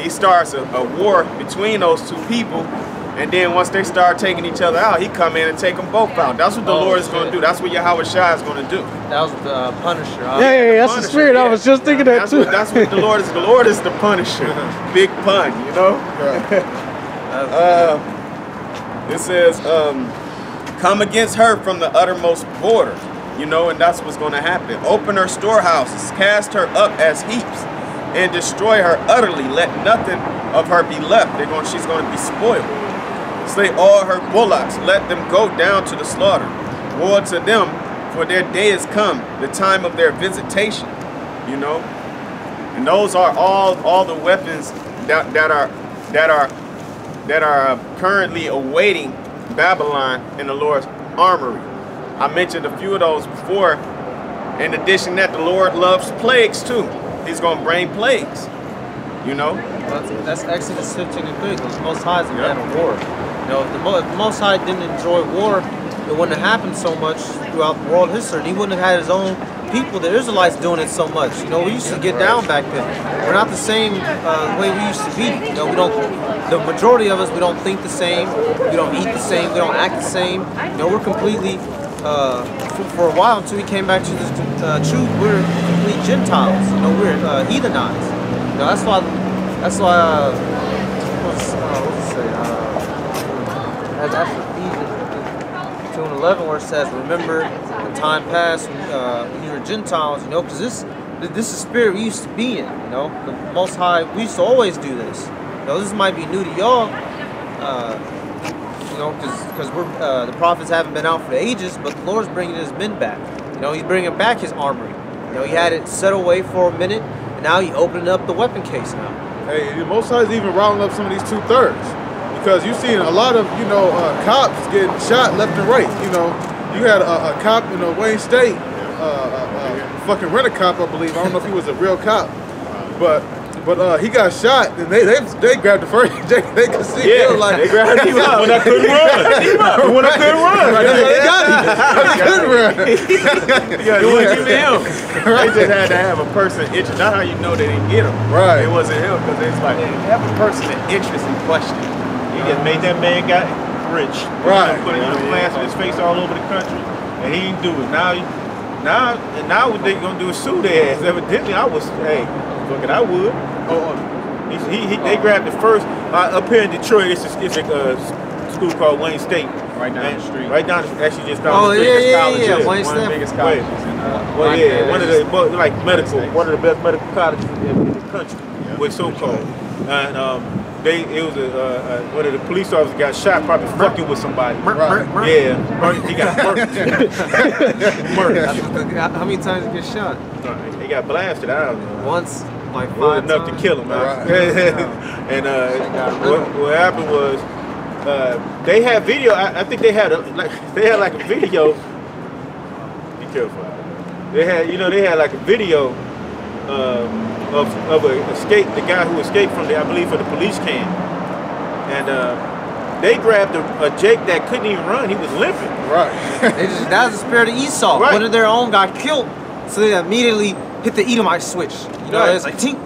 he starts a war between those two people. And then once they start taking each other out, he come in and take them both out. That's what the Lord is going to do. That's what Yahweh Shai is going to do. That was the Punisher. Yeah, that's the spirit. I was just thinking that too. That's what the Lord is. The Lord is the Punisher. Big pun, you know? It says, come against her from the uttermost border, you know, and that's what's going to happen. Open her storehouses, cast her up as heaps, and destroy her utterly. Let nothing of her be left. She's going to be spoiled. Slay all her bullocks, let them go down to the slaughter. Woe to them, for their day is come, the time of their visitation, you know. And those are all the weapons that are currently awaiting Babylon in the Lord's armory. I mentioned a few of those before. In addition to that, the Lord loves plagues too. He's going to bring plagues, you know. That's Exodus 15 and 3. The Most High is a man of war. You know, if the Most High didn't enjoy war, it wouldn't have happened so much throughout world history. And he wouldn't have had his own people, the Israelites, doing it so much. You know, we used to get down back then. We're not the same way we used to be. You know, we don't. The majority of us, we don't think the same. We don't eat the same. We don't act the same. You know, we're completely. For a while until we came back to this truth, we're complete Gentiles. You know, we're heathenized. You know, that's why. What's it say? That's Ephesians 2:11, where it says, "Remember the time past when you were Gentiles." You know, because this is the spirit we used to be in. You know, the Most High. We used to always do this. You know, this might be new to y'all. You know, because we're the prophets haven't been out for ages, but the Lord's bringing his men back. You know, he's bringing back his armory. You know, he had it set away for a minute, and now he opened up the weapon case now. Hey, the Most High is even rounding up some of these 2/3, because you've seen a lot of, you know, cops getting shot left and right. You know, you had a cop in Wayne State, fucking rent-a-cop, I believe. I don't know if he was a real cop, but he got shot, and they grabbed the first. They could see him like they grabbed him up when I couldn't run. When I couldn't run, they got him. I couldn't run. It wasn't even him. They just had to have a person interest. That's how you know they didn't get him. Right. It wasn't him because it's like have a person of interest in question. He just made that man got rich. Right. Put it in the plans in his face all over the country, and he didn't do it. Now what they gonna do is sue their ass. Evidently, I would. I would. They grabbed the first up here in Detroit. It's a school called Wayne State. Right down the street. Right down the street. Actually, just down the street. Yeah. One of the biggest colleges. Well, yeah, one of the like medical, one of the best medical colleges in the country. What's so called. And one of the police officers got shot, probably fucking with somebody. Yeah, he got murdered. How many times did he get shot? He got blasted out. Once, like 5 enough times. to kill him. Right. And what happened was they had video. I think they had like a video. Be careful. They had like a video of a escape. The guy who escaped from I believe, for the police cam. And they grabbed a Jake that couldn't even run. He was limping. Right. That was the spirit of Esau. Right. One of their own got killed, so they immediately hit the Edomite switch. You know, Right. it's like, tink,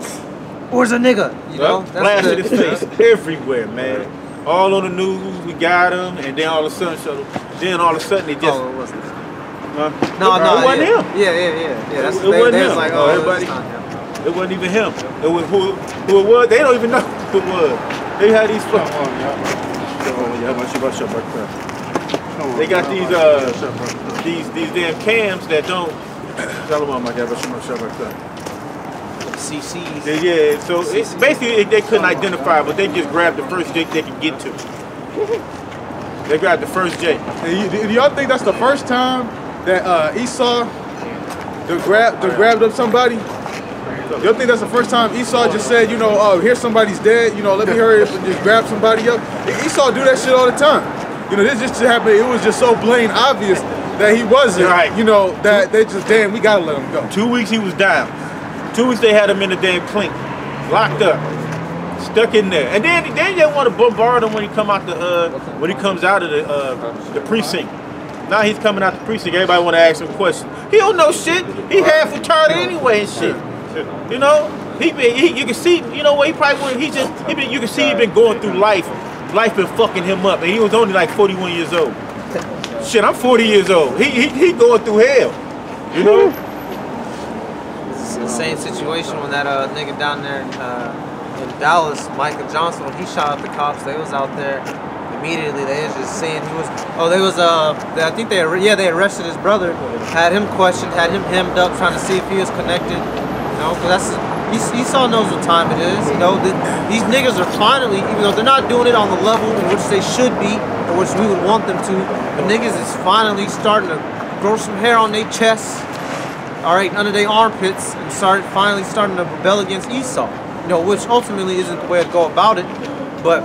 where's a nigga? You know, blasted his face everywhere, man. All on the news, we got him, and then all of a sudden, they just. Oh, it wasn't. No, it wasn't him. Yeah. That's It wasn't him. was like, Everybody. it's not him. It wasn't even him. It was who it was. They don't even know who it was. They had these They got these damn cams that don't. CCs. Yeah, so it's basically they couldn't identify, but they just grabbed the first Jake they could get to. They grabbed the first Jake. Do y'all think that's the first time that Esau grabbed up somebody? Y'all think that's the first time Esau just said, you know, oh, here's somebody's dead, you know, let me hurry up and just grab somebody up? Esau do that shit all the time. You know, this just happened. It was just so blatant obvious that he wasn't, right. You know, that they just, damn, we gotta let him go. 2 weeks he was down. 2 weeks they had him in the damn clink, locked up, stuck in there. And then they want to bombard him when he comes out of the precinct. Now he's coming out the precinct. Everybody want to ask him questions. He don't know shit. He half retarded anyway and shit. You know, you can see, you know what, he probably wouldn't, you can see he been going through life. Life been fucking him up, and he was only like 41 years old. Shit, I'm 40 years old. He going through hell, you know? It's the same situation when that nigga down there in Dallas, Michael Johnson, when he shot at the cops, they was out there immediately. They was just saying he was, I think they arrested his brother, had him questioned, had him hemmed up, trying to see if he was connected, you know, because Esau knows what time it is, you know. These niggas are finally, even though they're not doing it on the level in which they should be, or which we would want them to, but niggas is finally starting to grow some hair on their chests, all right, under their armpits, and finally starting to rebel against Esau, you know, which ultimately isn't the way to go about it, but,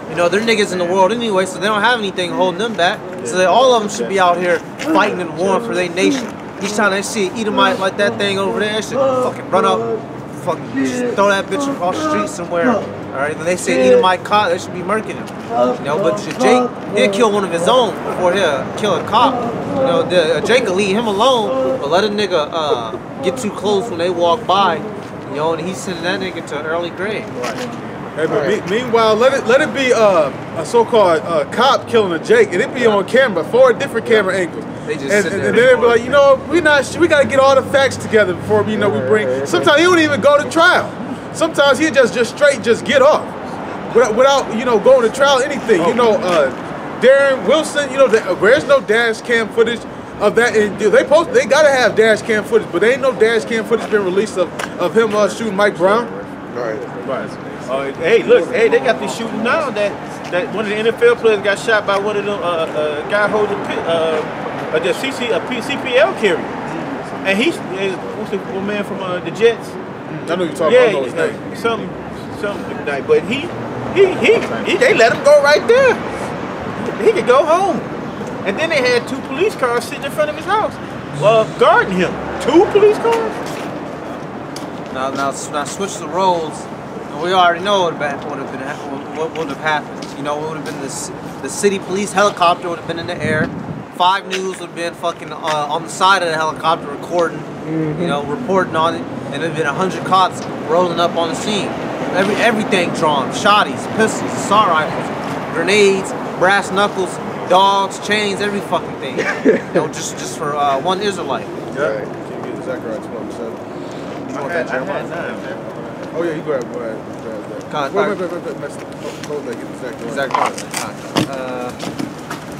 you know, they're niggas in the world anyway, so they don't have anything holding them back, so all of them should be out here fighting and warring for their nation. Each time they see an Edomite like that thing over there, they should fucking run up, fucking just throw that bitch across the street somewhere. Alright, when they say Edomite caught, they should be murking him. You know, but Jake, he'll kill one of his own before he'll kill a cop. You know, Jake will leave him alone, but let a nigga get too close when they walk by, you know, and he's sending that nigga to an early grave. Hey, but meanwhile, let it be a so-called cop killing a Jake, and it be on camera, 4 different camera angles. They just and then they be like, you know, we got to get all the facts together before we bring. Sometimes he don't even go to trial. Sometimes he just straight get off without going to trial anything. You know, Darren Wilson. You know, there's no dash cam footage of that. And they gotta have dash cam footage, but there ain't no dash cam footage been released of him shooting Mike Brown. Right. Hey, look, they got this shooting now that one of the NFL players got shot by one of them guy holding a CPL carrier, and he's what's the man from the Jets? I know you're talking about his name. Something like that. But he they let him go right there. He could go home, and then they had 2 police cars sitting in front of his house, guarding him. 2 police cars. Now switch the roles. We already know what would have happened. You know, it would have been the city police helicopter would have been in the air. 5 News would have been fucking on the side of the helicopter recording, you know, reporting on it, and there'd been 100 cops rolling up on the scene. Everything drawn, shotties, pistols, assault rifles, grenades, brass knuckles, dogs, chains, every fucking thing. You know, just for one Israelite. Yeah. Can you get Zechariah 12:7? I had 9. Oh yeah, you go ahead. Wait. Get the Zechariah.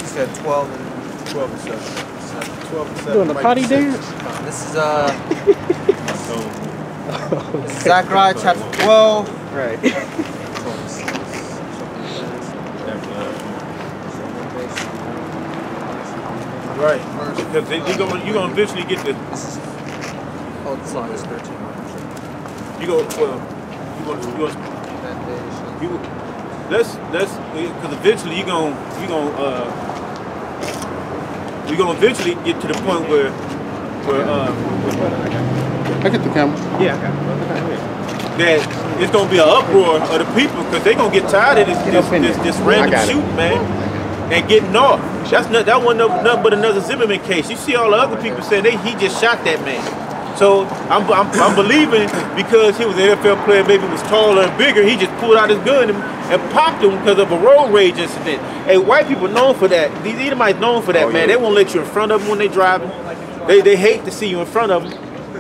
He said 12 and 12 and 7. 12 and 7. Doing the potty dance? This is Zechariah chapter 12. Right. Right. Because you're gonna eventually get the. Oh, this line is 13. Let's because eventually you're gonna eventually get to the point where I get the camera. Yeah, I got it. That it's gonna be an uproar of the people because they're gonna get tired of this random shooting, man, and getting off. That wasn't nothing but another Zimmerman case. You see all the other people saying he just shot that man. So I'm believing because he was an NFL player, maybe was taller and bigger, he just pulled out his gun and popped him because of a road rage incident. Hey, white people known for that. These Edomites known for that, man. They won't let you in front of them when they driving. They hate to see you in front of them.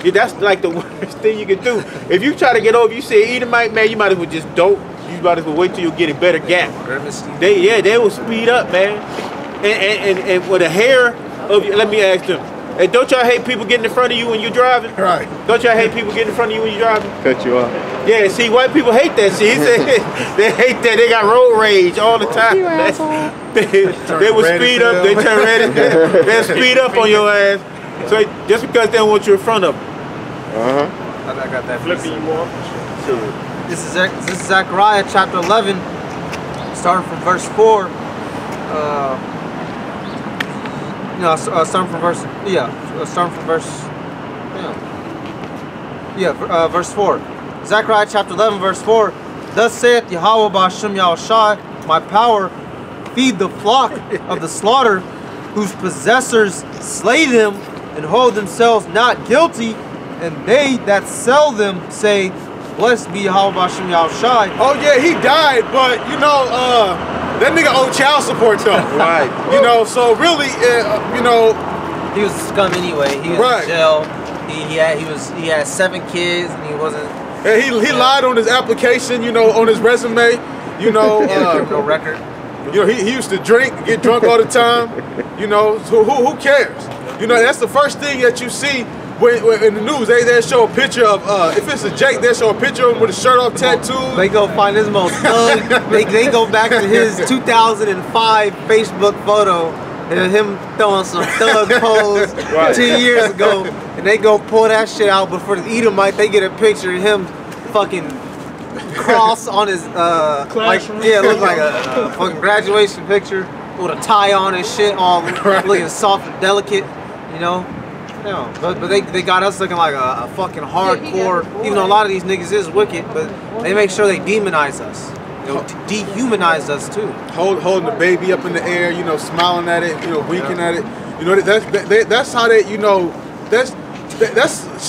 Yeah, that's like the worst thing you can do. If you try to get over, you say Edomite, man, you might as well just dope. You might as well wait till you get a better gap. They will speed up, man. And with the hair of you, let me ask them. Hey, don't y'all hate people getting in front of you when you're driving? Right. Don't y'all hate people getting in front of you when you're driving? Cut you off. Yeah, see, white people hate that shit. They hate that. They got road rage all the time. They will speed up. They turn red. They'll speed up on your ass. So just because they don't want you in front of them. I got that. Flipping you off. This is Zechariah chapter 11, starting from verse 4. Starting from verse 4. Zechariah chapter 11, verse 4. Thus saith Yahweh Ba'Shem Yahushai, my power, feed the flock of the slaughter, whose possessors slay them and hold themselves not guilty, and they that sell them say, "Blessed be Yahweh Bashem Yahushai." Oh yeah, he died, but you know, that nigga owed child support though. Right. You know, so really, you know, he was a scum anyway. He was in jail. He had 7 kids, and he wasn't. And he lied on his application. You know, on his resume. You know, criminal record. You know, he used to drink, get drunk all the time. You know, so who cares? You know, that's the first thing that you see. When in the news, they show a picture of, if it's a Jake, they show a picture of him with a shirt off, tattooed. They go find his most thug. they go back to his 2005 Facebook photo and him throwing some thug pose 10 years ago. And they go pull that shit out, but for the Edomite, they get a picture of him fucking cross on his, it looks like a fucking graduation picture with a tie on and shit, all looking soft and delicate, you know? Yeah, but they got us looking like a fucking hardcore, even though a lot of these niggas is wicked, but they make sure they demonize us, you know, to dehumanize us too. Holding the baby up in the air, you know, smiling at it, you know, winking at it. You know, that's how they, you know, that's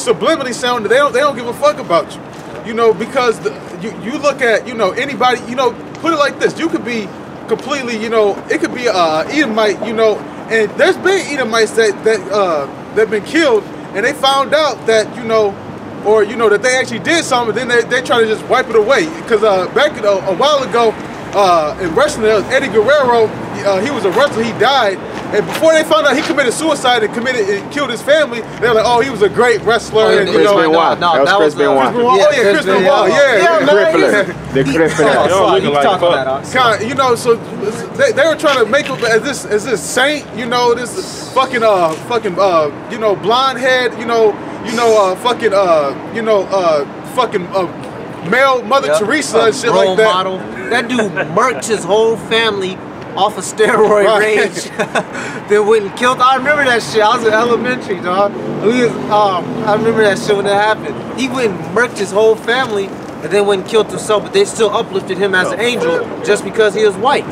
subliminally sounding. They don't give a fuck about you, you know, because you look at, you know, anybody, you know, put it like this, you could be completely, you know, it could be a Edomite, you know, and there's been Edomites that been killed, and they found out that, you know, or you know that they actually did something, then they try to just wipe it away. Because back a while ago in wrestling, there was Eddie Guerrero. He was a wrestler. He died, and before they found out he committed suicide and killed his family, they were like, "Oh, he was a great wrestler." And, Chris Benoit. That was Chris Benoit. Oh yeah, Chris Benoit. Yeah, The Crippler. You know, so they were trying to make him as this saint. You know, this fucking you know, blonde head. You know, male Mother Teresa and shit like that. Model. That dude murked his whole family off of steroid rage. They went and killed. I remember that shit. I was in elementary, dog. I remember that shit when it happened. He went and murked his whole family and then went and killed himself, but they still uplifted him as an angel just because he was white.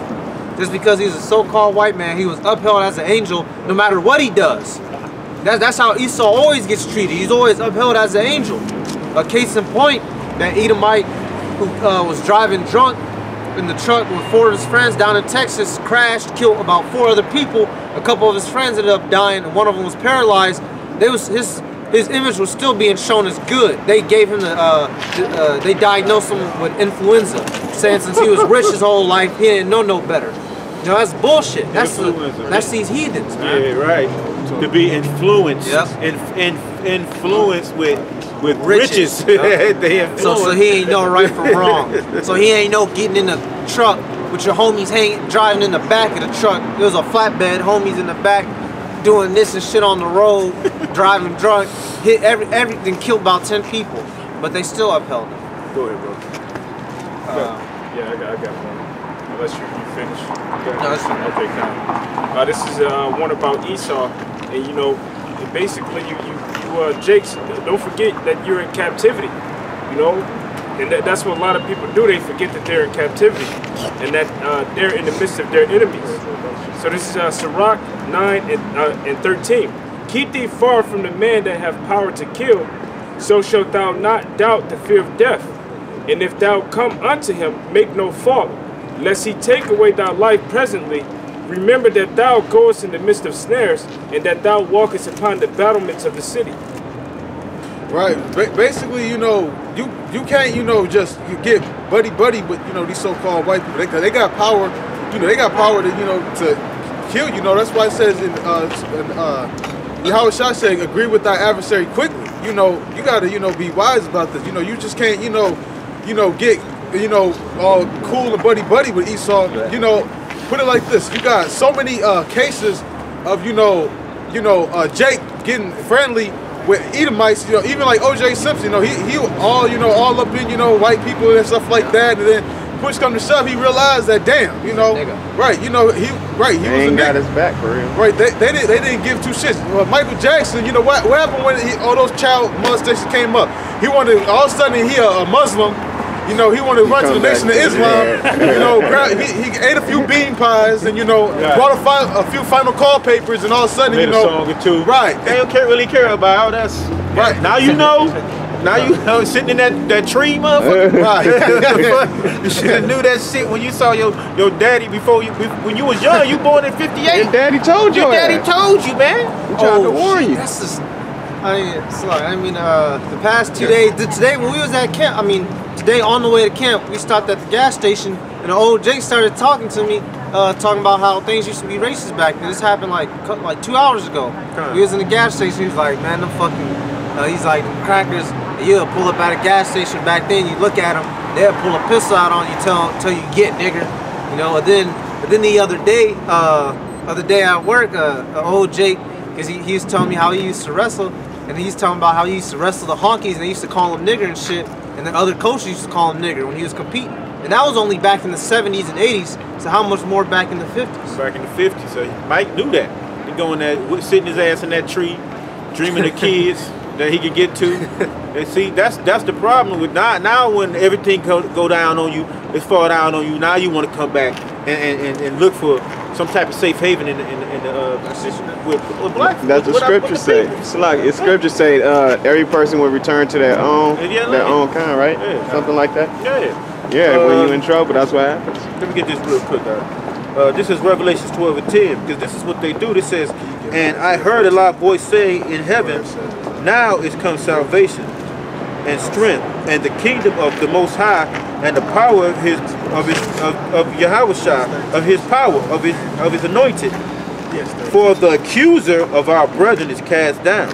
Just because he's a so-called white man, he was upheld as an angel no matter what he does. That's how Esau always gets treated. He's always upheld as an angel. A case in point, that Edomite who was driving drunk in the truck with 4 of his friends down in Texas, crashed, killed about 4 other people. A couple of his friends ended up dying, and one of them was paralyzed. His image was still being shown as good. They gave him they diagnosed him with influenza, saying since he was rich his whole life, he didn't know no better. You know, that's bullshit. That's these heathens, man. Yeah, right. To be influenced, influenced with riches. So he ain't know right from wrong. So he ain't know getting in the truck with your homies driving in the back of the truck. It was a flatbed, homies in the back doing this and shit on the road, driving drunk, hit everything, killed about 10 people, but they still upheld him. Go ahead, bro. Yeah, I got one. Unless you finish. No, that's fine. Okay, kind. This is one about Esau, and you know, basically you Jakes, don't forget that you're in captivity, you know, and that's what a lot of people do. They forget that they're in captivity and that they're in the midst of their enemies. So this is Sirach 9 and 13. Keep thee far from the man that have power to kill, so shalt thou not doubt the fear of death. And if thou come unto him, make no fault, lest he take away thy life presently. Remember that thou goest in the midst of snares, and that thou walkest upon the battlements of the city. Right. Basically, you know, you can't, you know, just get buddy with, you know, these so-called white people. They got power. You know, they got power to, you know, to kill. You know, that's why it says in Yahweh Shah said, agree with thy adversary quickly. You know, you got to, you know, be wise about this. You know, you just can't, you know, get, you know, all cool and buddy with Esau. You know. Put it like this: you got so many cases of Jake getting friendly with Edomites. You know, even like O.J. Simpson. You know, he all up in white people and stuff like that. And then push come to shove, he realized that damn, he was ain't got his back for real. Right, they didn't give 2 shits. Michael Jackson, what happened when all those child molestations came up? He wanted all of a sudden he a Muslim. You know, he wanted to run to the Nation of Islam. You know, he ate a few bean pies and, you know, brought a few final call papers, and all of a sudden, made you know. a song or two. Right. They don't really care about how that's. Right. Now you know. Now you know, sitting in that tree, motherfucker. Right. You should have knew that shit when you saw your daddy when you was young. You born in '58. Your daddy told you. Your daddy told you, man. He tried to warn you. That's just, the past 2 days, today when we was at camp, today on the way to camp, we stopped at the gas station, and the old Jake started talking to me, talking about how things used to be racist back then. This happened like 2 hours ago. We was in the gas station, he was like, man, them fucking, he's like, them crackers, you'll pull up at a gas station back then, you look at them, they'll pull a pistol out on you, tell you get, nigger. You know, and then the other day at work, old Jake, because he was telling me how he used to wrestle, and he's talking about how he used to wrestle the honkies, and they used to call him nigger and shit, and then other coaches used to call him nigger when he was competing. And that was only back in the 70s and 80s, so how much more back in the 50s? Back in the 50s, so Mike knew that. He going there, sitting his ass in that tree, dreaming of kids that he could get to. And see, that's the problem with now when everything go down on you, it's fall down on you. Now you want to come back and look for some type of safe haven in the with black. That's what scripture say. It's like scripture say every person will return to their own kind, right? Yeah. Something like that. Yeah. Yeah, when you in trouble, that's what happens. Let me get this real quick, this is Revelations 12 and 10, because this is what they do. This says, and I heard a loud voice say in heaven, now is come salvation and strength and the kingdom of the Most High and the power of Yahushua, of his power, of his anointed. For the accuser of our brethren is cast down,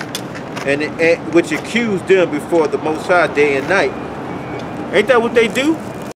and which accused them before the Most High day and night. Ain't that what they do?